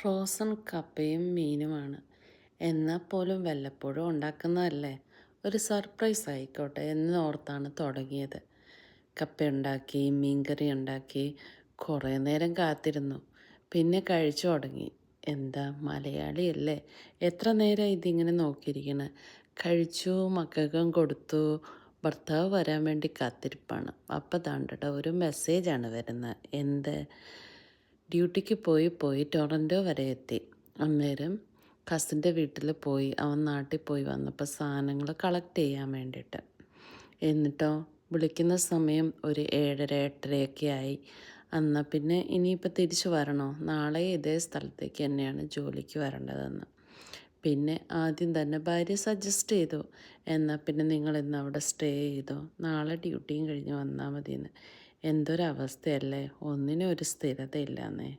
Frozen കപ്പയും മീനുമാണ്. എന്നാൽ പോലും വല്ലപ്പോഴും ഉണ്ടാക്കുന്നതല്ലേ, ഒരു സർപ്രൈസ് ആയിക്കോട്ടെ എന്നോർത്താണ് തുടങ്ങിയത്. കപ്പയുണ്ടാക്കി, മീൻകറി ഉണ്ടാക്കി, കുറേ നേരം കാത്തിരുന്നു. പിന്നെ കഴിച്ചു തുടങ്ങി. എന്താ മലയാളിയല്ലേ, എത്ര നേരം ഇതിങ്ങനെ നോക്കിയിരിക്കണ. കഴിച്ചു, മക്കൾക്കും കൊടുത്തു. ഭർത്താവ് വരാൻ വേണ്ടി കാത്തിരിപ്പാണ്. അപ്പം താണ്ടട ഒരു മെസ്സേജാണ് വരുന്നത്. എന്ത്? ഡ്യൂട്ടിക്ക് പോയി ടൊറൻറ്റോ വരെ എത്തി. അന്നേരം കസിൻ്റെ വീട്ടിൽ പോയി. അവൻ നാട്ടിൽ പോയി വന്നപ്പോൾ സാധനങ്ങൾ കളക്ട് ചെയ്യാൻ വേണ്ടിയിട്ട്. എന്നിട്ടോ വിളിക്കുന്ന സമയം ഒരു 7:30 8:30 ആയി. എന്നാൽ പിന്നെ ഇനിയിപ്പോൾ തിരിച്ചു വരണോ? നാളെ ഇതേ സ്ഥലത്തേക്ക് തന്നെയാണ് ജോലിക്ക് വരേണ്ടതെന്ന്. പിന്നെ ആദ്യം തന്നെ ഭാര്യ സജസ്റ്റ് ചെയ്തു, എന്നാൽ പിന്നെ നിങ്ങൾ ഇന്ന് അവിടെ സ്റ്റേ ചെയ്തോ, നാളെ ഡ്യൂട്ടിയും കഴിഞ്ഞ് വന്നാൽ മതിയെന്ന്. എന്തൊരവസ്ഥയല്ലേ, ഒന്നിനും ഒരു സ്ഥിരതയില്ലാന്നേ.